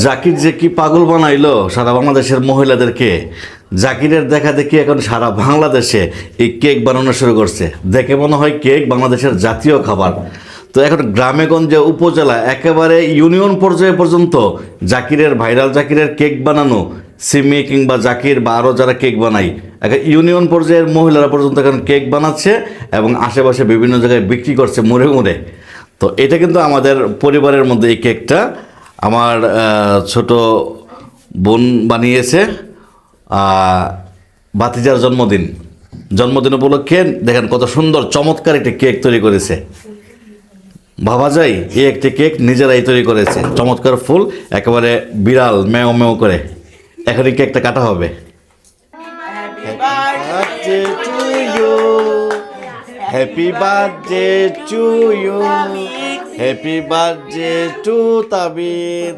জাকির যে কি পাগল বানাইলো সারা বাংলাদেশের মহিলাদেরকে। জাকিরের দেখা দেখি এখন সারা বাংলাদেশে এই কেক বানানো শুরু করছে। দেখে মনে হয় কেক বাংলাদেশের জাতীয় খাবার। তো এখন গ্রামে গঞ্জে উপজেলা একেবারে ইউনিয়ন পর্যায়ে পর্যন্ত জাকিরের ভাইরাল জাকিরের কেক বানানো, সিমি কিংবা জাকির বা আরও যারা কেক বানাই, এখন ইউনিয়ন পর্যায়ের মহিলারা পর্যন্ত এখন কেক বানাচ্ছে এবং আশেপাশে বিভিন্ন জায়গায় বিক্রি করছে মুড়ে মুড়ে। তো এটা কিন্তু আমাদের পরিবারের মধ্যে এই কেকটা আমার ছোট বোন বানিয়েছে। ভাতিজার জন্মদিন উপলক্ষে দেখেন কত সুন্দর চমৎকার একটি কেক তৈরি করেছে। ভাবা যায় এই একটি কেক নিজেরাই তৈরি করেছে, চমৎকার ফুল একেবারে বিড়াল মেও মেও করে। এখন এই কেকটা কাটা হবে। Happy birthday to you, happy birthday to তাবিদ।